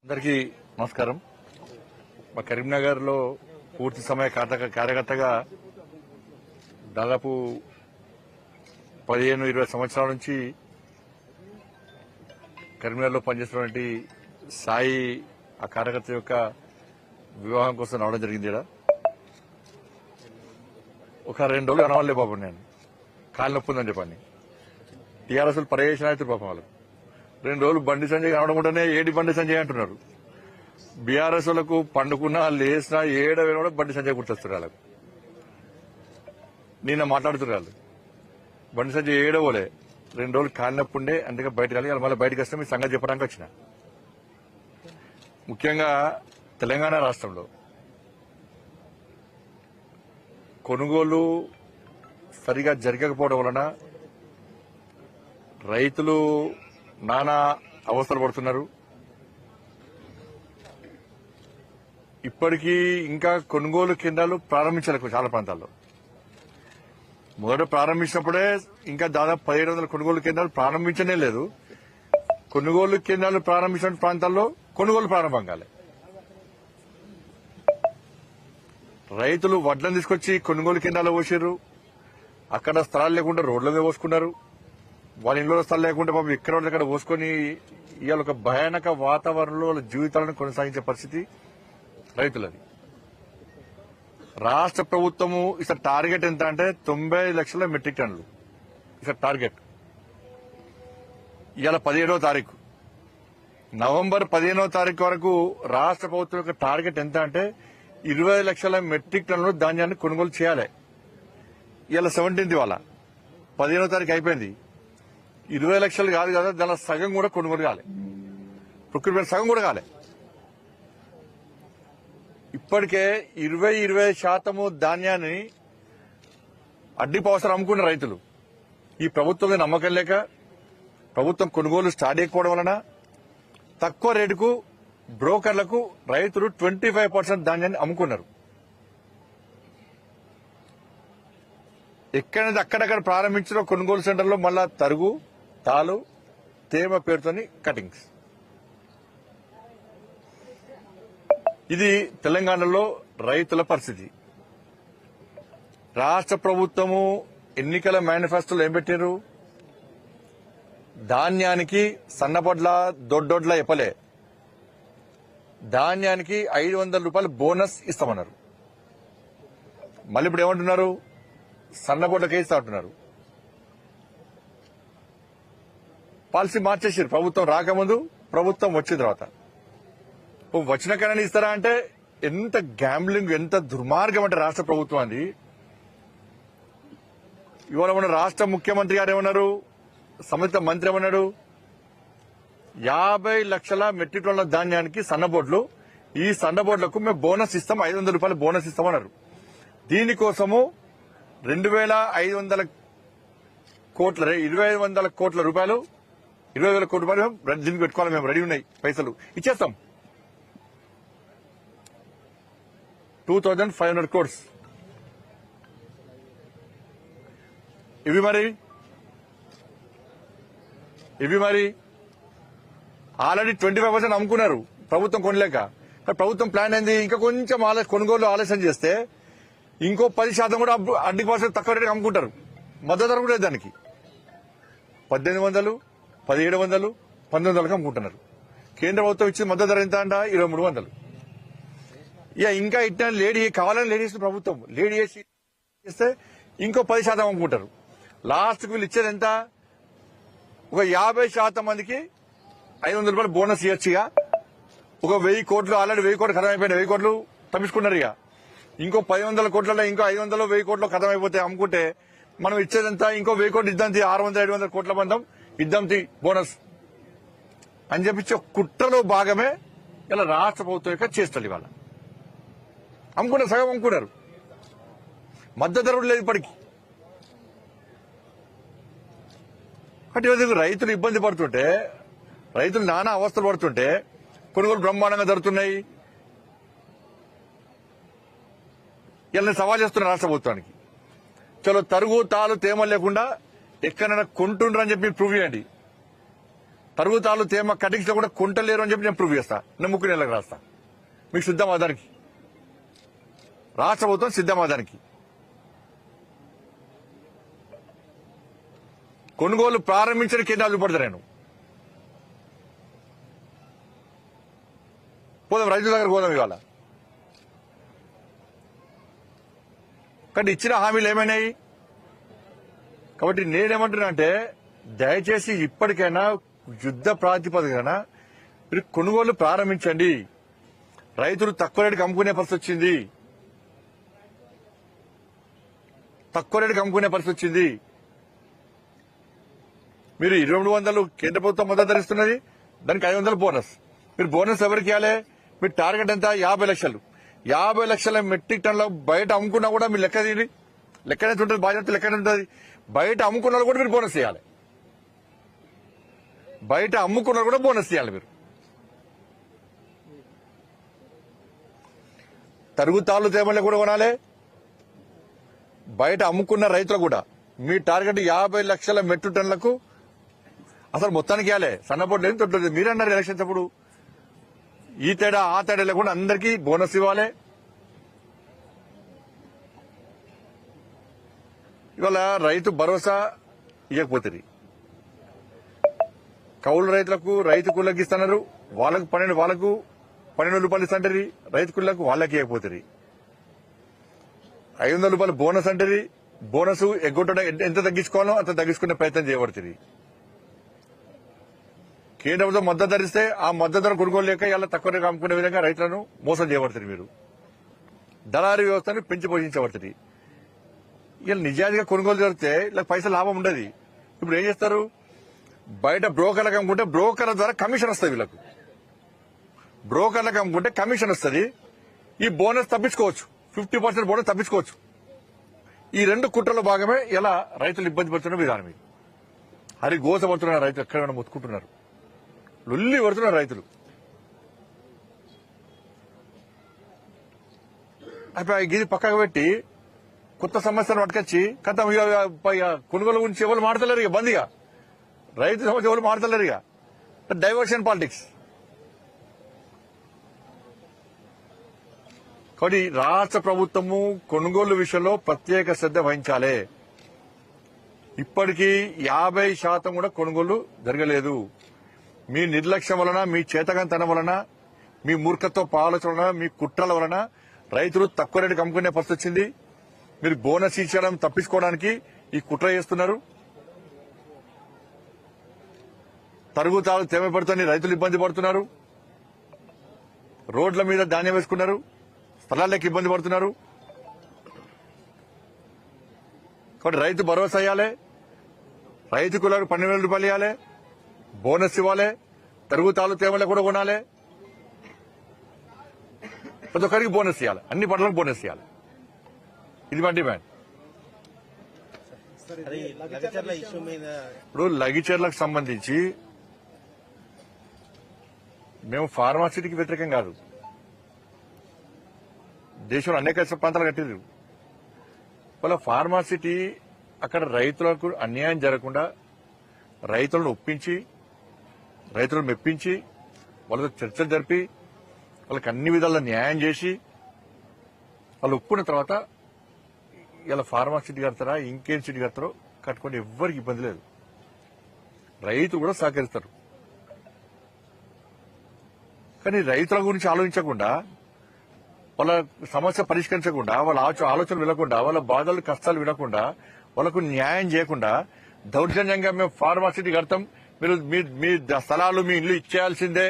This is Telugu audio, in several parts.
అందరికీ నమస్కారం. మా కరీంనగర్ లో పూర్తి సమయ కార్యకర్తగా దాదాపు 15-20 సంవత్సరాల నుంచి కరీంనగర్ లో పనిచేస్తున్నటువంటి సాయి ఆ కార్యకర్త యొక్క వివాహం కోసం రావడం జరిగింది. ఇక్కడ ఒక 2 రోజులు అనవాలే పాపం, నేను కాలు నొప్పి ఉందని చెప్పండి. టీఆర్ఎస్ పర్యవేక్షణ అవుతారు పాపం వాళ్ళు. 2 రోజులు బండి సంజయ్ రావడం ఉంటేనే ఏడి బండి సంజయ్ అంటున్నారు. బీఆర్ఎస్ వాళ్ళకు పండుకున్నా లేసినా ఏడవేనా కూడా బండి సంజయ్ గుర్తొస్తారు వాళ్ళకు. నిన్న మాట్లాడుతున్నారు వాళ్ళు, బండి సంజయ్ ఏడవలే 2 రోజులు కాలినప్పుండే, అందుకే బయటకు వెళ్ళి మళ్ళీ బయటకు వస్తే మీ సంగతి చెప్పడానికి వచ్చిన. ముఖ్యంగా తెలంగాణ రాష్ట్రంలో కొనుగోలు సరిగా జరగకపోవడం వలన రైతులు నానా అవస్థలు పడుతున్నారు. ఇప్పటికీ ఇంకా కొనుగోలు కేంద్రాలు ప్రారంభించలేదు చాలా ప్రాంతాల్లో. మొదట ప్రారంభించినప్పుడే ఇంకా దాదాపు 1700 కొనుగోలు కేంద్రాలు ప్రారంభించనే లేదు. కొనుగోలు కేంద్రాలు ప్రారంభించిన ప్రాంతాల్లో కొనుగోలు ప్రారంభం కాలే. రైతులు వడ్లను తీసుకొచ్చి కొనుగోలు కేంద్రాల్లో పోసారు. అక్కడ స్థలాలు లేకుండా రోడ్ల మీద పోసుకున్నారు. వాళ్ళ ఇంట్లో స్థలం లేకుండా పాపం ఎక్కడ పోసుకొని ఇవాళ ఒక భయానక వాతావరణంలో వాళ్ళ జీవితాలను కొనసాగించే పరిస్థితి రైతులది. రాష్ట్ర ప్రభుత్వము ఇసలు టార్గెట్ ఎంత అంటే 90 లక్షల మెట్రిక్ టన్నులు ఇసలు టార్గెట్. ఇవాళ 17వ తారీఖు, నవంబర్ 15వ తారీఖు వరకు రాష్ట్ర ప్రభుత్వం యొక్క టార్గెట్ ఎంత అంటే 20 లక్షల మెట్రిక్ టన్నులు ధాన్యాన్ని కొనుగోలు చేయాలి. ఇవాళ 17th, వాళ్ళ 15వ తారీఖు అయిపోయింది. 20 లక్షలు కాదు కదా, దానిలో సగం కూడా కొనుగోలు కాలే. ప్రొక్యూర్మెంట్ సగం కూడా కాలే. ఇప్పటికే 20% ధాన్యాన్ని అడ్డిపవసరం అమ్ముకున్న రైతులు ఈ ప్రభుత్వం మీద నమ్మకం లేక ప్రభుత్వం కొనుగోలు స్టార్ట్ చేయకపోవడం వలన తక్కువ రేటుకు బ్రోకర్లకు రైతులు 25% ధాన్యాన్ని అమ్ముకున్నారు. ఎక్కడైతే అక్కడక్కడ ప్రారంభించిన కొనుగోలు సెంటర్లో మళ్ళా తరుగు, తాలు, తేమ పేరుతోని కటింగ్స్. ఇది తెలంగాణలో రైతుల పరిస్థితి. రాష్ట్ర ప్రభుత్వము ఎన్నికల మేనిఫెస్టోలో ఏం పెట్టారు? ధాన్యానికి సన్నబొడ్ల దొడ్డొడ్ల ఎప్పలే ధాన్యానికి 500 రూపాయలు బోనస్ ఇస్తామన్నారు. మళ్ళీ ఇప్పుడు ఏమంటున్నారు? సన్నబొడ్లకే ఇస్తా అంటున్నారు. పాలసీ మార్చేసారు ప్రభుత్వం రాకముందు, ప్రభుత్వం వచ్చిన తర్వాత. వచ్చిన కన్నా ఇస్తారా అంటే ఎంత గ్యాంబ్లింగ్, ఎంత దుర్మార్గం అంటే రాష్ట్ర ప్రభుత్వాన్ని. ఇవాళ మన రాష్ట్ర ముఖ్యమంత్రి గారు ఏమన్నారు, సంబంధిత మంత్రి ఏమన్నాడు? 50 లక్షల మెట్రిక్ టన్నుల ధాన్యానికి సన్నబోడ్లు, ఈ సన్నబోడ్లకు మేము బోనస్ ఇస్తాం, 500 రూపాయలు బోనస్ ఇస్తామన్నారు. దీనికోసము 2500 కోట్ల 2,500 కోట్ల రూపాయలు, 20,000 కోట్ల రూపాయలు దీనికి పెట్టుకోవాలి. మేము రెడీ ఉన్నాయి, పైసలు ఇచ్చేస్తాం. 2,500 crores ఇవి మరి ఆల్రెడీ 25% అమ్ముకున్నారు ప్రభుత్వం కొనలేక. ప్రభుత్వం ప్లాన్ ఏంది? ఇంకా కొంచెం కొనుగోలు ఆలస్యం చేస్తే ఇంకో 10% కూడా అడ్డికి తక్కువ రేటుకి అమ్ముకుంటారు. మద్దతు ధర కూడా దానికి 1,800, 1,700, 1,900 అమ్ముకుంటున్నారు. కేంద్ర ప్రభుత్వం ఇచ్చిన మద్దతు ధర ఎంత అంట? 2,300. ఇక ఇంకా ఇట్లా లేడీ కావాలని లేడీ ప్రభుత్వం లేడీ చేసి చేస్తే ఇంకో 10% అమ్ముకుంటారు. లాస్ట్ కు వీళ్ళు ఇచ్చేది ఎంత? ఒక 50% మందికి 500 రూపాయలు బోనస్ ఇవ్వచ్చుగా. ఒక 1000 కోట్లు ఆల్రెడీ 1000 కోట్లు ఖతం అయిపోయినాయి, 1000 కోట్లు తప్పించుకున్నారు. ఇక ఇంకో 500 కోట్లలో ఇంకో 500, 1000 కోట్లు ఖతం అయిపోతే అమ్ముకుంటే మనం ఇచ్చేదంతా ఇంకో 1000 కోట్లు ఇద్దాం, 600, 700 కోట్ల బంధం ఇద్దాం బోనస్ అని చెప్పించే కుట్రలో భాగమే ఇలా రాష్ట్ర ప్రభుత్వం యొక్క చేస్తారు. ఇవాళ అమ్ముకున్నారు, సగం అమ్ముకున్నారు. మద్దతు ధర లేదు ఇప్పటికి. అంటే రైతులు ఇబ్బంది పడుతుంటే, రైతులు నానా అవస్థలు పడుతుంటే కొనుగోలు బ్రహ్మాండంగా జరుగుతున్నాయి. ఇలా సవాల్ చేస్తున్నారు రాష్ట్ర ప్రభుత్వానికి. చలో తరుగు, తాలు, తేమ లేకుండా ఎక్కడైనా కొంటుండ్రని చెప్పి ప్రూవ్ చేయండి. తరుగుతాలు తేమ కటింగ్స్ లో కూడా కొంటలేరు అని చెప్పి నేను ప్రూవ్ చేస్తా. నేను ముక్కు నెలకు రాస్తా. మీకు సిద్ధమాదానికి రాష్ట్ర ప్రభుత్వం సిద్ధమాదానికి కొనుగోలు ప్రారంభించిన కేంద్రాలు చూపడతా. నేను పోదాం, రైతుల దగ్గర పోదాం ఇవాళ. కానీ ఇచ్చిన హామీలు ఏమైనాయి? కాబట్టి నేనేమంటున్నా అంటే దయచేసి ఇప్పటికైనా యుద్ధ ప్రాతిపదికన మీరు కొనుగోలు ప్రారంభించండి. రైతులు తక్కువ రేటుకి అమ్ముకునే పరిస్థితి వచ్చింది. మీరు 2200 కేంద్ర ప్రభుత్వం మద్దతు ధరిస్తున్నది, దానికి 500 బోనస్. మీరు బోనస్ ఎవరికి ఇవ్వాలి? మీ టార్గెట్ ఎంత? 50 లక్షలు. 50 లక్షల మెట్రిక్ టన్ల బయట అమ్ముకున్నా కూడా మీరు లెక్క తీయండి. లెక్కనే ఉంటుంది, బాధ్యత లెక్కనే ఉంటుంది. బయట అమ్ముకున్న కూడా మీరు బోనస్ ఇవ్వాలి. బయట అమ్ముకున్న కూడా బోనస్ ఇవ్వాలి. మీరు తరుగుతాళ్ళు తేమలే కూడా కొనాలి. బయట అమ్ముకున్న రైతులు కూడా మీ టార్గెట్ 50 లక్షల మెట్రిక్ టన్లకు అసలు మొత్తానికి ఇవ్వాలి. సన్నపోటు లేదు, తొట్టలేదు. మీరన్నారు ఎలక్షన్స్ అప్పుడు ఈ తేడా ఆ తేడా లేకుండా అందరికీ బోనస్ ఇవ్వాలి. ఇవాళ రైతు భరోసా ఇవ్వకపోతుంది. కౌలు రైతులకు రైతు కూలకి ఇస్తున్నారు. వాళ్ళకు 12 రూపాయలు ఇస్తుంటారు. రైతు కూలకు వాళ్ళకి ఇవ్వకపోతుంది. 500 రూపాయలు బోనస్ అంటది. బోనస్ ఎగ్గొట్టడం ఎంత తగ్గించుకోవాలో అంత తగ్గించుకునే ప్రయత్నం చేయబడుతుంది. కేంద్ర ప్రభుత్వం మద్దతు ధరిస్తే ఆ మద్దతు ధర కొనుగోలు లేక ఇలా తక్కువ రేటు అమ్ముకునే విధంగా రైతులను మోసం చేయబడుతుంది. మీరు దళారీ వ్యవస్థను పెంచి పోషించబడుతుంది. ఇలా నిజాయితీగా కొనుగోలు జరిగితే ఇలా పైసలు లాభం ఉండదు. ఇప్పుడు ఏం చేస్తారు? బయట బ్రోకర్లకు అమ్ముకుంటే బ్రోకర్ల ద్వారా కమిషన్ వస్తుంది. వీళ్ళకు బ్రోకర్లకు అమ్ముకుంటే కమిషన్ వస్తుంది. ఈ బోనస్ తప్పించుకోవచ్చు. 50% బోనస్ తప్పించుకోవచ్చు. ఈ రెండు కుట్రలో భాగమే ఇలా రైతులు ఇబ్బంది పడుతున్న విధానం. ఇది హరి గోస పడుతున్నారు. రైతులు ఎక్కడైనా మొత్తుకుంటున్నారు, లొల్లి పడుతున్నారు రైతులు. ఇది పక్కకు పెట్టి కొత్త సమస్యను పట్టుకొచ్చి కథ కొనుగోలు గురించి ఎవరు మాడతలేరు. ఇక బందిగా రైతు సమస్య ఎవరు మాడతలేరు. ఇక డైవర్షన్ పాలిటిక్స్. కాబట్టి రాష్ట్ర ప్రభుత్వము కొనుగోలు విషయంలో ప్రత్యేక శ్రద్ధ వహించాలి. ఇప్పటికీ 50% కూడా కొనుగోలు జరగలేదు. మీ నిర్లక్ష్యం వలన, మీ చేతకంతనం వలన, మీ మూర్ఖత్వ ఆలోచన వలన, మీ కుట్రల వలన రైతులు తక్కువ రేటుకి అమ్ముకునే పరిస్థితి వచ్చింది. మీరు బోనస్ ఇచ్చడం తప్పించుకోవడానికి ఈ కుట్ర చేస్తున్నారు. తరుగుతాలు తేమ పడుతుంది, రైతులు ఇబ్బంది పడుతున్నారు. రోడ్ల మీద ధాన్యం వేసుకున్నారు, స్థలాలకు ఇబ్బంది పడుతున్నారు. కాబట్టి రైతు భరోసా ఇవ్వాలి. రైతు కులకు 12,000 రూపాయలు ఇవ్వాలి. బోనస్ ఇవ్వాలి. తరుగుతాలు తేమలు కూడా కొనాలి. ప్రతి ఒక్కరికి బోనస్ ఇవ్వాలి. అన్ని పంటలకు బోనస్ ఇవ్వాలి. ఇది మా డిమాండ్. ఇప్పుడు లగిచర్లకు సంబంధించి మేము ఫార్మాసిటీకి వ్యతిరేకం కాదు. దేశంలో అనేక ప్రాంతాలు కట్టిరు. వాళ్ళ ఫార్మాసిటీ అక్కడ రైతులకు అన్యాయం జరగకుండా రైతులను ఒప్పించి, రైతులను మెప్పించి, వాళ్ళతో చర్చలు జరిపి, వాళ్ళకి అన్ని విధాల న్యాయం చేసి వాళ్ళు ఒప్పుకున్న తర్వాత ఇలా ఫార్మాసిటీ కడతారా ఇంకేం సిటీ కడతారో కట్టుకుంటే ఎవ్వరికి ఇబ్బంది లేదు. రైతులు కూడా సహకరిస్తారు. కానీ రైతుల గురించి ఆలోచించకుండా, వాళ్ళ సమస్య పరిష్కరించకుండా, వాళ్ళ ఆలోచనలు వినకుండా, వాళ్ళ బాధలు కష్టాలు వినకుండా, వాళ్ళకు న్యాయం చేయకుండా దౌర్జన్యంగా మేము ఫార్మాసిటీ కడతాం, మీరు మీ స్థలాలు మీ ఇల్లు ఇచ్చేయాల్సిందే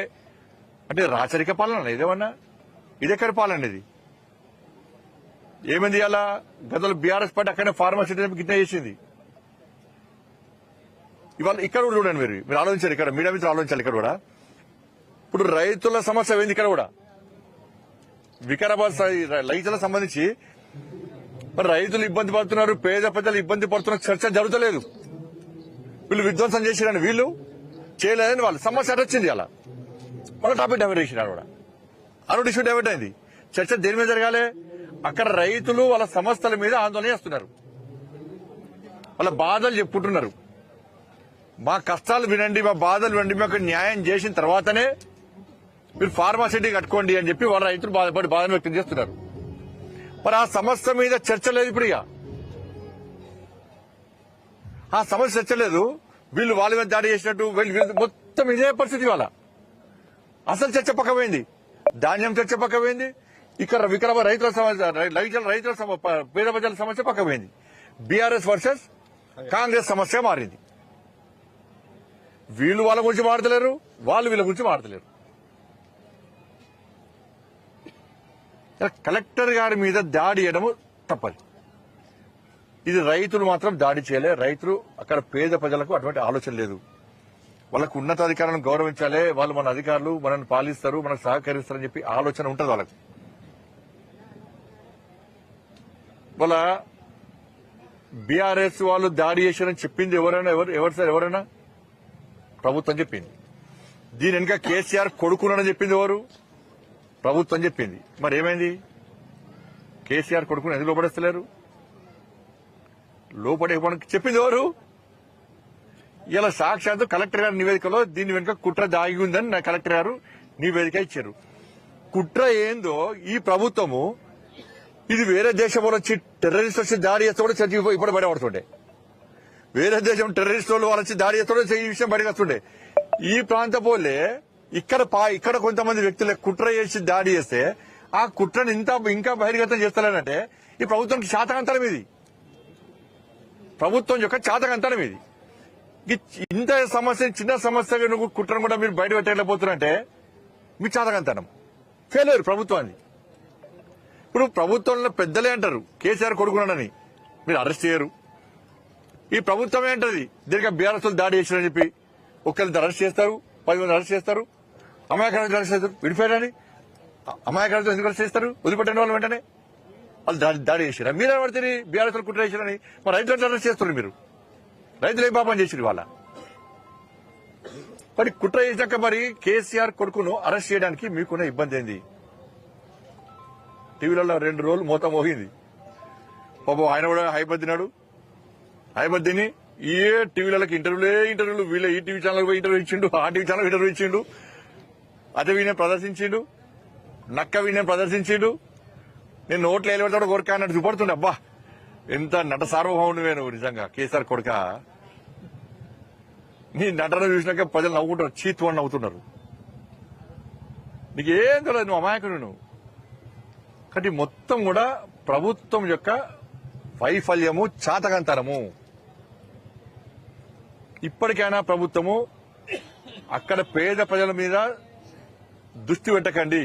అంటే రాచరిక పాలన ఇదేమన్నా? ఇదెక్కడి పాలన? ఇది ఏమైంది? అలా గతంలో బీఆర్ఎస్ పార్టీ అక్కడనే ఫార్మాసిటీ గిట్ట చేసింది. ఇవాళ ఇక్కడ కూడా చూడండి, మీరు ఆలోచించారు. ఇక్కడ మీడియా మీద ఆలోచించాలి. ఇక్కడ కూడా ఇప్పుడు రైతుల సమస్య ఏంది? ఇక్కడ కూడా వికారాబాద్ రైతులకు సంబంధించి మరి రైతులు ఇబ్బంది పడుతున్నారు, పేద ప్రజలు ఇబ్బంది పడుతున్న చర్చ జరుగుతలేదు. వీళ్ళు విధ్వంసం చేసిరని వీళ్ళు చేయలేదని వాళ్ళు సమస్య వచ్చింది. అలా వాళ్ళ టాపిక్ డైవర్ట్ చేసినారు. కూడా అన్నోటి ఇష్యూ డైవర్ట్ అయింది. చర్చ దేని మీద జరగాలి? అక్కడ రైతులు వాళ్ళ సమస్యల మీద ఆందోళన చేస్తున్నారు, వాళ్ళ బాధలు చెప్పుకుంటున్నారు. మా కష్టాలు వినండి, మా బాధలు వినండి, మాకు న్యాయం చేసిన తర్వాతనే మీరు ఫార్మాసిటీ కట్టుకోండి అని చెప్పి వాళ్ళ రైతులు బాధను వ్యక్తం చేస్తున్నారు. మరి ఆ సమస్య మీద చర్చ లేదు. ఇప్పుడు ఇక ఆ సమస్య చర్చ లేదు. వీళ్ళు వాళ్ళ మీద దాడి చేసినట్టు వీళ్ళు మొత్తం ఇదే పరిస్థితి. వాళ్ళ అసలు చర్చ పక్కపోయింది, ధాన్యం చర్చ పక్కపోయింది, ఇక్కడ విక్రమ రైతుల పేద ప్రజల సమస్య పక్కపోయింది. బీఆర్ఎస్ వర్సెస్ కాంగ్రెస్ సమస్య మారింది. వీళ్ళు వాళ్ళ గురించి మాడతలేరు, వాళ్ళు వీళ్ళ గురించి మాడతలేరు. కలెక్టర్ గారి మీద దాడి చేయడము తప్పదు. ఇది రైతులు మాత్రం దాడి చేయలే. రైతులు అక్కడ పేద ప్రజలకు అటువంటి ఆలోచన లేదు. వాళ్ళకు ఉన్నతాధికారులను గౌరవించాలి, వాళ్ళు మన అధికారులు మనల్ని పాలిస్తారు, మనకు సహకరిస్తారని చెప్పి ఆలోచన ఉంటుంది వాళ్ళకు. వాళ్ళ బీఆర్ఎస్ వాళ్ళు దాడి చేశారని చెప్పింది ఎవరైనా ప్రభుత్వం చెప్పింది. దీని వెనుక కేసీఆర్ కొడుకునని చెప్పింది ఎవరు? ప్రభుత్వం చెప్పింది. మరి ఏమైంది? కేసీఆర్ కొడుకుని ఎందుకు లోపడేస్తలేరు? లోపడేయడానికి చెప్పింది ఎవరు? ఇలా సాక్షాత్తు కలెక్టర్ గారి నివేదికలో దీని వెనుక కుట్ర దాగి ఉందని నా కలెక్టర్ గారు నివేదిక ఇచ్చారు. కుట్ర ఏందో ఈ ప్రభుత్వము, ఇది వేరే దేశం వాళ్ళు వచ్చి టెర్రరిస్ట్ వచ్చి దాడి చేస్తే కూడా చర్చ ఇప్పుడు బయటపడుతుండే. వేరే దేశం టెర్రరిస్ట్ వాళ్ళు వచ్చి దాడి చేస్తే ఈ విషయం బయటకు వస్తుండే. ఈ ప్రాంత పోలే ఇక్కడ కొంతమంది వ్యక్తులు కుట్ర చేసి దాడి చేస్తే ఆ కుట్రను ఇంకా బహిర్గతం చేస్తారంటే ఈ ప్రభుత్వానికి చాతకంతరం. ఇది ప్రభుత్వం యొక్క చాతకంతరం. ఇది ఇంత సమస్య, చిన్న సమస్య కుట్రను కూడా మీరు బయట పెట్టలేకపోతున్నారంటే మీ చాతకంతనం, ఫెయిల్యూర్ ప్రభుత్వాన్ని. ఇప్పుడు ప్రభుత్వంలో పెద్దలే అంటారు కేసీఆర్ కొడుకున్నాడని, మీరు అరెస్ట్ చేయరు. ఈ ప్రభుత్వమే అంటది దీనికి బీఆర్ఎస్ దాడి చేశారని చెప్పి ఒక్కరిని అరెస్ట్ చేస్తారు, 10 మంది అరెస్ట్ చేస్తారు, అమాయకులను అరెస్ట్ చేస్తారు. విడిపోయారని అమాయకులతో ఎందుకు అరెస్ట్ చేస్తారు? వదిలిపెట్టిన వాళ్ళు వెంటనే వాళ్ళు దాడి చేశారు. మీరే పడితే బీఆర్ఎస్ కుట్ర చేశారని మరి రైతులను అరెస్ట్ చేస్తారు. మీరు రైతులు ఏం పాపం చేశారు వాళ్ళ? మరి కుట్ర చేశాక మరి కేసీఆర్ కొడుకును అరెస్ట్ చేయడానికి మీకున్న ఇబ్బంది ఏంది? టీవీలలో 2 రోజులు మోత మోగింది. పాపం ఆయన కూడా హైబద్దినాడు. హైబద్దిని ఏ టీవీలకి ఇంటర్వ్యూలు వీళ్ళ ఈ టీవీ ఛానల్ ఇంటర్వ్యూ ఇచ్చిండు, ఆ టీవీ ఛానల్ ఇంటర్వ్యూ ఇచ్చిండు, అదే వీనే ప్రదర్శించిండు, నక్క వీనే ప్రదర్శించిండు. నేను నోట్లు వేయబడతాడు కోరిక అన్నట్టు చూపడుతుండే. అబ్బా ఎంత నట సార్వభౌమునివే నువ్వు నిజంగా కేసీఆర్ కొడుక. నీ నటన చూసినాక ప్రజలు నవ్వుకుంటారు, చీతు అని నవ్వుతున్నారు. నీకేం తెలియదు, నువ్వు అమాయకుడు నువ్వు. కాబట్టి మొత్తం కూడా ప్రభుత్వం యొక్క వైఫల్యము, చాతకంతరము. ఇప్పటికైనా ప్రభుత్వము అక్కడ పేద ప్రజల మీద దృష్టి పెట్టకండి.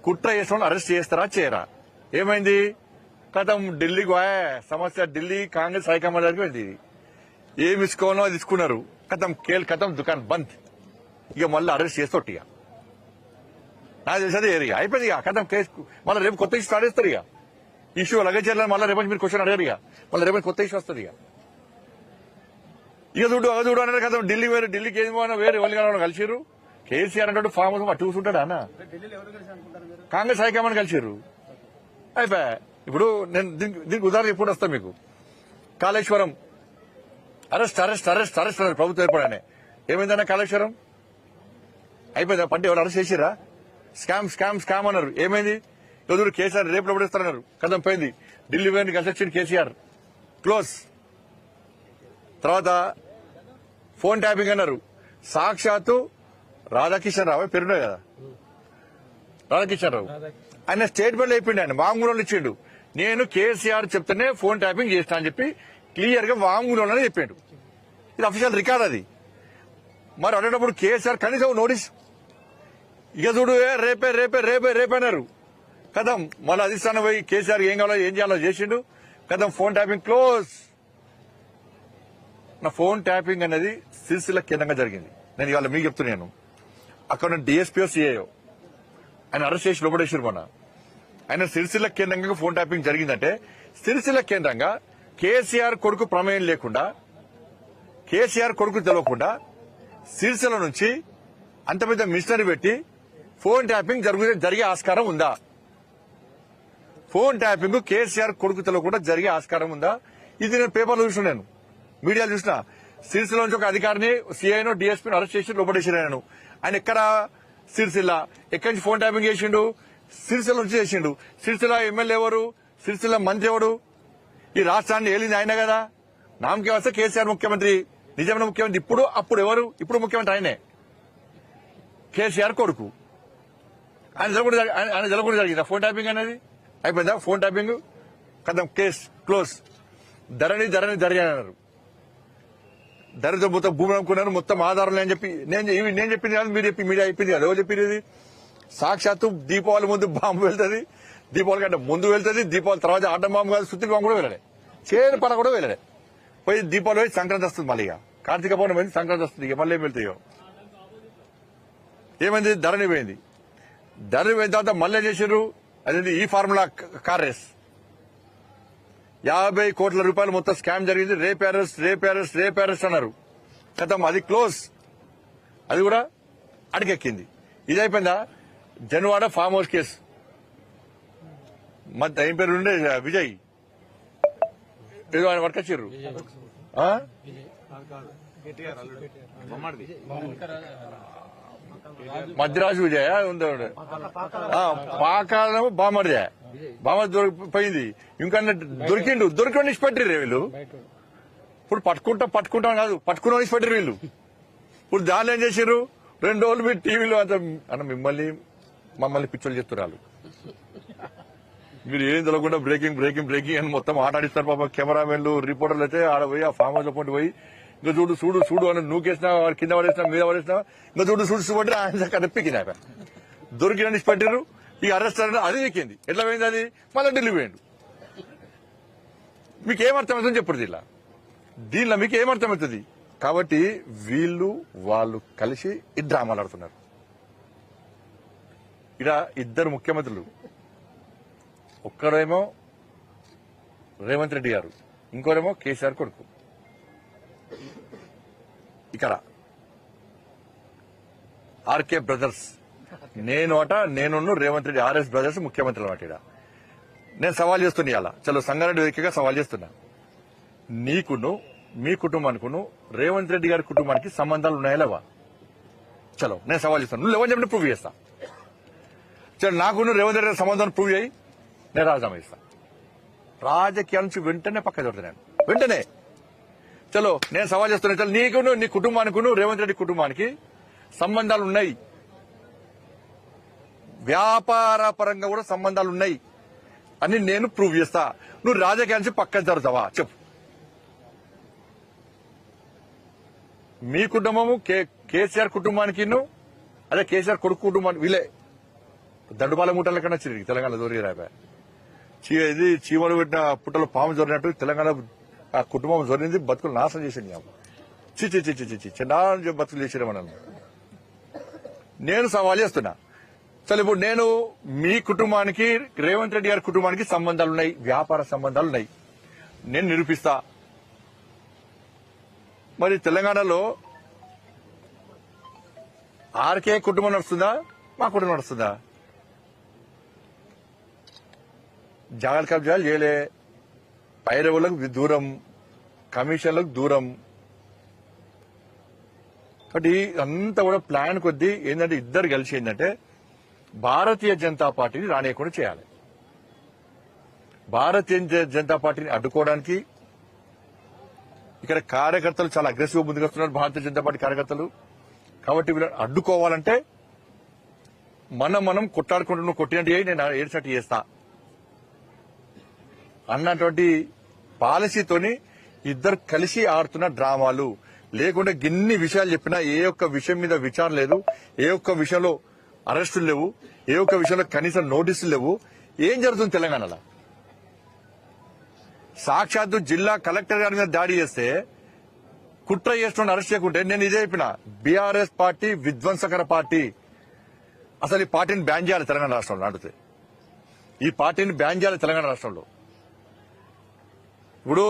కుట్ర చేసిన అరెస్ట్ చేస్తారా చేయరా? ఏమైంది? కథం ఢిల్లీకి సమస్య, ఢిల్లీ కాంగ్రెస్ హైకమాండ్ దగ్గరికి వెళ్ళి ఏమి ఇసుకోవాలో అది తీసుకున్నారు. కథం దుకాణం బంద్. ఇక మళ్ళీ అరెస్ట్ చేస్తే ఇక నాకు తెలిసేది ఏరియా అయిపోయింది. ఇక కథం కేసు మళ్ళీ రేపు కొత్త ఇష్యూ స్టార్ట్ చేస్తారు. ఇక ఇష్యూ అలాగే చేయాలని మళ్ళీ రేపు మీరు క్వశ్చన్ అడిగారు. ఇక మళ్ళీ రేపు కొత్త ఇష్యూ వస్తుంది. ఇక చూడు అన్నారు కదా. ఢిల్లీకి ఏది వేరే వాళ్ళు కలిసిరు. కేసీఆర్ అంటే ఫామ్ హౌస్ అటు చూసుంటాడా అన్న? కాంగ్రెస్ హైకమాండ్ కలిసిరు. అయిపోయా. ఇప్పుడు నేను దీనికి ఉదాహరణ ఎప్పుడు వస్తా మీకు. కాళేశ్వరం అరెస్ట్ అన్నారు ప్రభుత్వం ఏర్పడానే. ఏమైందన్నా కాళేశ్వరం? అయిపోయిందా? పంట ఎవరు అరెస్ట్ చేసిరా? స్కామ్ అన్నారు. ఏమైంది? ఎదురు కేసీఆర్ రేపు లోపడేస్తారన్నారు. కథం పోయింది. ఢిల్లీ పోయింది, కలిసి వచ్చింది కేసీఆర్, క్లోజ్. తర్వాత ఫోన్ ట్యాపింగ్ అన్నారు. సాక్షాత్తు రాధాకిషన్ రావు పేరున్నాయి కదా, రాధాకిషన్ రావు ఆయన స్టేట్మెంట్ అయిపోయింది. ఆయన వాంగ్మూలంలో ఇచ్చిండు. నేను కేసీఆర్ చెప్తేనే ఫోన్ ట్యాపింగ్ చేస్తా అని చెప్పి క్లియర్ గా వాంగ్మూలంలోనే చెప్పాడు. ఇది అఫీషియల్ రికార్డ్ అది. మరి అడిగినప్పుడు కేసీఆర్ కనీసం నోటీస్ ఇక చూడు రేపే అన్నారు. కథం మళ్ళీ అధిష్టానం పోయి కేసీఆర్ ఏం కావాలో ఏం చేయాలో చేసిండు. కథం ఫోన్ ట్యాపింగ్ క్లోజ్. నా ఫోన్ ట్యాపింగ్ అనేది సిరిసిల్ల కేంద్రంగా జరిగింది. నేను ఇవాళ మీకు చెప్తున్నాను. అక్కడ డిఎస్పీఓ సిఐఓ ఆయన అరెస్ట్ చేసి లోపడేసారు. మొన్న ఆయన సిరిసిల్ల కేంద్రంగా ఫోన్ ట్యాపింగ్ జరిగిందంటే సిరిసిల్ల కేంద్రంగా కేసీఆర్ కొడుకు ప్రమేయం లేకుండా, కేసీఆర్ కొడుకు తెలియకుండా సిరిసిల్ల నుంచి అంత పెద్ద మిషనరీ పెట్టి ఫోన్ ట్యాపింగ్ జరిగే ఆస్కారం ఉందా? ఫోన్ ట్యాపింగ్ కేసీఆర్ కొడుకు తెలియకుండా జరిగే ఆస్కారం ఉందా? ఇది నేను పేపర్లో చూసిన, నేను మీడియాలో చూసిన. సిరిసిల్ల నుంచి ఒక అధికారిని సిఐను డిఎస్పీని అరెస్ట్ చేసి లోపడేసారు ఆయన ఎక్కడ సిరిసిల్ల ఎక్కడి నుంచి ఫోన్ ట్యాపింగ్ చేసిండు సిరిసిల్ల నుంచి చేసిండు సిరిసిల్ల ఎమ్మెల్యే ఎవరు సిరిసిల్ల మంత్రి ఎవడు ఈ రాష్ట్రాన్ని ఏలింది ఆయన కదా నామకే వస్తే కేసీఆర్ ముఖ్యమంత్రి నిజమైన ముఖ్యమంత్రి అప్పుడు ఎవరు ఇప్పుడు ముఖ్యమంత్రి ఆయనే కేసీఆర్ కొడుకు ఆయన జరగకుండా జరిగిందా ఫోన్ ట్యాపింగ్ అనేది అయిపోయిందా ఫోన్ ట్యాపింగ్ కదా కేసు క్లోజ్ ధరణి అన్నారు ధరతో మొత్తం భూమి అమ్ముకున్నారు మొత్తం ఆధారం అని చెప్పి నేను చెప్పింది కాదు మీరు చెప్పి మీడియా చెప్పింది కాదు ఎవరు చెప్పింది సాక్షాత్తు దీపావళి ముందు బాంబు వెళ్తుంది దీపావళి కంటే ముందు వెళ్తుంది దీపావళి తర్వాత ఆటం బాంబు కాదు సుత్తిల బాంబు కూడా వెళ్ళలే చేరు పడ కూడా వెళ్ళలే పోయి దీపావళి పోయి సంక్రాంతి వస్తుంది మళ్ళీ ఇక కార్తీక పౌర్ణమి పోయింది సంక్రాంతి వస్తుంది ఇక మళ్ళీ ఏం వెళ్తాయో ఏమైంది ధరణి పోయింది ధరణి పోయిన తర్వాత మళ్ళీ ఏం చేశారు అదేంటి ఈ ఫార్ములా కార్ రేస్ 50 కోట్ల రూపాయలు మొత్తం స్కామ్ జరిగింది రేప్ అరెస్ట్ అన్నారు గతం అది క్లోజ్ అది కూడా అడిగెక్కింది ఇది అయిపోయిందా జన్వాడ ఫామ్ హౌస్ కేసు ఏం పేరు ఉండే విజయ్ ఏదో ఆయన వర్కొచ్చారు మద్రాసు విజయ ఉంది పాకాలము బామర్దే బామర్ దొరికిపోయింది ఇంకా దొరికిన ఇచ్చిపెట్టారు వీళ్ళు ఇప్పుడు పట్టుకుంటాం కాదు పట్టుకున్న ఇచ్చిపెట్టారు వీళ్ళు ఇప్పుడు దానిలో ఏం చేశారు 2 రోజులు మీరు టీవీలో అంత అన్న మమ్మల్ని పిచ్చోళ్ళు చెప్తున్నారు మీరు ఏం తెలియకుండా బ్రేకింగ్ అని మొత్తం ఆటాడిస్తారు పాప కెమెరామెన్లు రిపోర్టర్లు అయితే ఆడ పోయి ఆ ఫామ్ హౌస్ లో పోయి ఇంకా చూడు అని నూకేసినా కింద పడేసినా మీద పడేసినా ఇంకా చూడు ఆయన కనిపించింది ఆయన దొరికిన పెట్టారు ఈ అరెస్ట్ అది ఎక్కింది ఎట్లా పోయింది అది మళ్ళీ ఢిల్లీ పోయిండు మీకు ఏమర్థమవుతుంది చెప్పండి దీనిలో మీకు ఏమర్థమవుతుంది కాబట్టి వాళ్ళు కలిసి ఈ డ్రామాలు ఆడుతున్నారు ఇక్కడ 2 ముఖ్యమంత్రులు ఒక్కరేమో రేవంత్ రెడ్డి గారు ఇంకోరేమో కేసీఆర్ కొడుకు ఇక్కడ ఆర్కే బ్రదర్స్ నేను రేవంత్ రెడ్డి ఆర్ఎస్ బ్రదర్స్ ముఖ్యమంత్రులు అన్నమాట ఇక్కడ నేను సవాల్ చేస్తున్నా ఇలా చలో సంగారెడ్డి వేదికగా సవాల్ చేస్తున్నా నీకును మీ కుటుంబానికిను రేవంత్ రెడ్డి గారి కుటుంబానికి సంబంధాలు ఉన్నాయా లేవా చలో నేను సవాల్ చేస్తాను నువ్వు లేవని చెప్పి ప్రూవ్ చేస్తా చలో నాకును రేవంత్ రెడ్డి గారి సంబంధాన్ని ప్రూవ్ చేయి నేను రాజీనామా ఇస్తా రాజకీయాల నుంచి వెంటనే పక్క దొరుకుతాను వెంటనే చలో నేను సవాల్ చేస్తున్నా చలో నీకును నీ కుటుంబానికిను రేవంత్ రెడ్డి కుటుంబానికి సంబంధాలు ఉన్నాయి వ్యాపార పరంగా కూడా సంబంధాలు ఉన్నాయి అని నేను ప్రూవ్ చేస్తా నువ్వు రాజకీయాల నుంచి పక్కన జరుగుతావా చెప్పు మీ కుటుంబము కేసీఆర్ కుటుంబానికి అదే కేసీఆర్ కొడుకు కుటుంబానికి వీళ్ళే దండుపాల మూటల కన్నా చిరిగి తెలంగాణ దొరికి రాబా ఇది చీమలు పెట్టిన పుట్టలో పాము జొరినట్టు తెలంగాణ ఆ కుటుంబం జొరింది బతుకులు నాశనం చేసింది చిన్న బతుకులు చేసిన మనల్ని నేను సవాల్ చేస్తున్నా చలో ఇప్పుడు నేను మీ కుటుంబానికి రేవంత్ రెడ్డి గారి కుటుంబానికి సంబంధాలు ఉన్నాయి వ్యాపార సంబంధాలు ఉన్నాయి నేను నిరూపిస్తా మరి తెలంగాణలో ఆర్కే కుటుంబం నడుస్తుందా మా కుటుంబం నడుస్తుందా జాగ్రత్త కబ్జాలు చేయలే పైరవులకు దూరం కమిషన్లకు దూరం కాబట్టి అంతా కూడా ప్లాన్ కొద్దీ ఏంటంటే ఇద్దరు కలిసి ఏంటంటే భారతీయ జనతా పార్టీని రానియకుండా చేయాలి భారతీయ జనతా పార్టీని అడ్డుకోవడానికి ఇక్కడ కార్యకర్తలు చాలా అగ్రెసివ్ ముందుకు వస్తున్నారు భారతీయ జనతా పార్టీ కార్యకర్తలు కాబట్టి వీళ్ళని అడ్డుకోవాలంటే మనం కొట్టాడుకుంటున్న కొట్టినట్టు నేను ఏడ్చినట్టు చేస్తా అన్నటువంటి పాలసీతోని ఇద్దరు కలిసి ఆడుతున్న డ్రామాలు లేకుంటే గిన్ని విషయాలు చెప్పినా ఏ ఒక్క విషయం మీద విచారణ లేదు ఏ ఒక్క విషయంలో అరెస్టులు లేవు ఏ ఒక్క విషయంలో కనీసం నోటీసులు లేవు ఏం జరుగుతుంది తెలంగాణలో సాక్షాత్తు జిల్లా కలెక్టర్ గారి మీద దాడి చేస్తే కుట్ర చేస్తున్న అరెస్ట్ చేయకుంటే నేను ఇదే చెప్పిన బీఆర్ఎస్ పార్టీ విధ్వంసకర పార్టీ అసలు ఈ పార్టీని బ్యాన్ చేయాలి తెలంగాణ రాష్ట్రంలో అడిగితే ఈ పార్టీని బ్యాన్ చేయాలి తెలంగాణ రాష్ట్రంలో ఇప్పుడు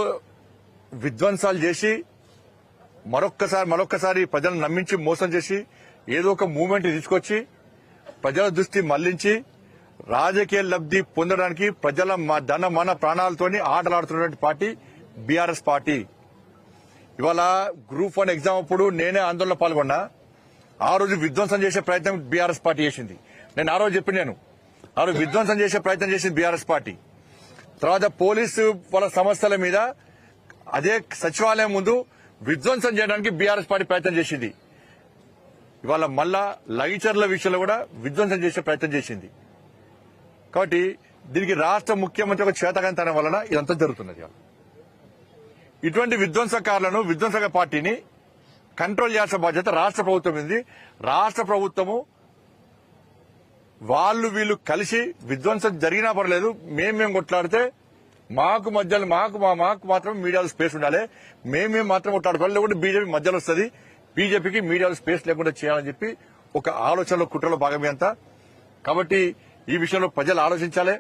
విధ్వంసాలు చేసి మరొక్కసారి ప్రజలను నమ్మించి మోసం చేసి ఏదో ఒక మూవ్మెంట్ తీసుకొచ్చి ప్రజల దృష్టి మళ్లించి రాజకీయ లబ్ధి పొందడానికి ప్రజల మన ప్రాణాలతోని ఆటలాడుతున్నటువంటి పార్టీ బీఆర్ఎస్ పార్టీ ఇవాళ గ్రూప్ 1 ఎగ్జామ్ అప్పుడు నేనే ఆందోళన పాల్గొన్నా. ఆ రోజు విధ్వంసం చేసే ప్రయత్నం బీఆర్ఎస్ పార్టీ చేసింది. నేను ఆ రోజు చెప్పినాను, ఆ రోజు విధ్వంసం చేసే ప్రయత్నం చేసింది బీఆర్ఎస్ పార్టీ. తర్వాత పోలీసు వాళ్ళ సమస్యల మీద అదే సచివాలయం ముందు విధ్వంసం చేయడానికి బీఆర్ఎస్ పార్టీ ప్రయత్నం చేసింది. ఇవాళ మళ్ళా లైచర్ల విషయంలో కూడా విధ్వంసం చేసే ప్రయత్నం చేసింది. కాబట్టి దీనికి రాష్ట్ర ముఖ్యమంత్రి ఒక చేతకంతనం వలన ఇదంతా జరుగుతున్నది. ఇటువంటి విధ్వంసకారులను, విధ్వంసక పార్టీని కంట్రోల్ చేయాల్సిన బాధ్యత రాష్ట్ర ప్రభుత్వం ఉంది. రాష్ట్ర ప్రభుత్వము వాళ్ళు వీళ్ళు కలిసి విధ్వంసం జరిగినా పర్లేదు, మేము కొట్లాడితే మాకు మధ్యలో మాకు మాత్రం మీడియాలో స్పేస్ ఉండాలి, మేము మాత్రం కొట్లాడుకోవాలి, లేకుంటే బీజేపీ మధ్యలో వస్తుంది, బీజేపీకి మీడియాలో స్పేస్ లేకుండా చేయాలని చెప్పి ఒక ఆలోచనలో కుట్రలో భాగమే అంతా. కాబట్టి ఈ విషయంలో ప్రజలు ఆలోచించాలి.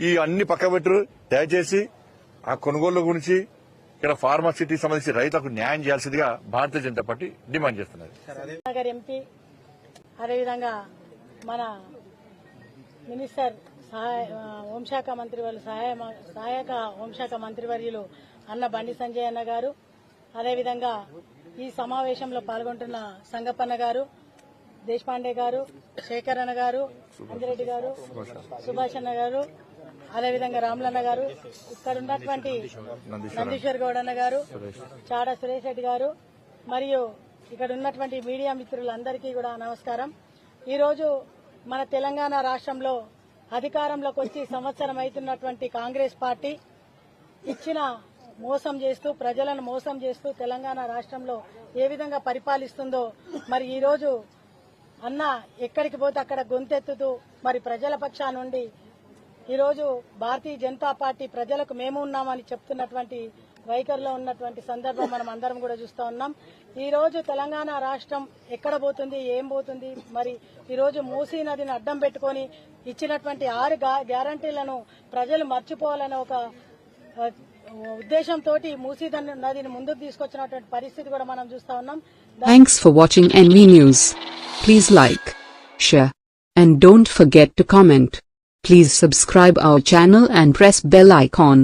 ఈ అన్ని పక్కబెట్టరు. దయచేసి ఆ కొనుగోళ్ల గురించి ఇక్కడ ఫార్మాసిటీకి సంబంధించి రైతులకు న్యాయం చేయాల్సిందిగా భారతీయ జనతా పార్టీ డిమాండ్ చేస్తున్నది. నగర్ ఎంపీ అదేవిధంగా మన మినిస్టర్ హోంశాఖ మంత్రి వాళ్ళు సహాయక హోంశాఖ మంత్రివర్యులు అన్న బండి సంజయ్ అన్న గారు, అదేవిధంగా ఈ సమావేశంలో పాల్గొంటున్న సంగప్పన్న గారు, దేశపాండే గారు, శేఖర్ అన్న గారు, అంజిరెడ్డి గారు, సుభాష్ అన్న గారు, అదేవిధంగా రాములన్న గారు, ఇక్కడ ఉన్నటువంటి నందీశ్వర్ గౌడ్ అన్న గారు, చాడ సురేష్ రెడ్డి గారు, మరియు ఇక్కడ ఉన్నటువంటి మీడియా మిత్రులందరికీ కూడా నమస్కారం. ఈరోజు మన తెలంగాణ రాష్ట్రంలో అధికారంలోకి వచ్చి సంవత్సరం అవుతున్నటువంటి కాంగ్రెస్ పార్టీ ఇచ్చిన మోసం చేస్తూ, ప్రజలను మోసం చేస్తూ తెలంగాణ రాష్ట్రంలో ఏ విధంగా పరిపాలిస్తుందో మరి ఈరోజు అన్న ఎక్కడికి పోతే అక్కడ గొంతెత్తుతూ మరి ప్రజల పక్షా నుండి ఈరోజు భారతీయ జనతా పార్టీ ప్రజలకు మేము ఉన్నామని చెప్తున్నటువంటి వైఖరిలో ఉన్నటువంటి సందర్భం మనం అందరం కూడా చూస్తూ ఉన్నాం. ఈ రోజు తెలంగాణ రాష్ట్రం ఎక్కడ పోతుంది, ఏం పోతుంది, మరి ఈరోజు మూసీ నదిని అడ్డం పెట్టుకుని ఇచ్చినటువంటి 6 గ్యారంటీలను ప్రజలు మర్చిపోవాలనే ఒక ఉద్దేశంతో మూసీ నదిని ముందుకు తీసుకొచ్చినటువంటి పరిస్థితి కూడా మనం చూస్తా ఉన్నాం. Thanks for watching NV News. Please like, share, and don't forget to comment. Please subscribe our channel and press bell icon.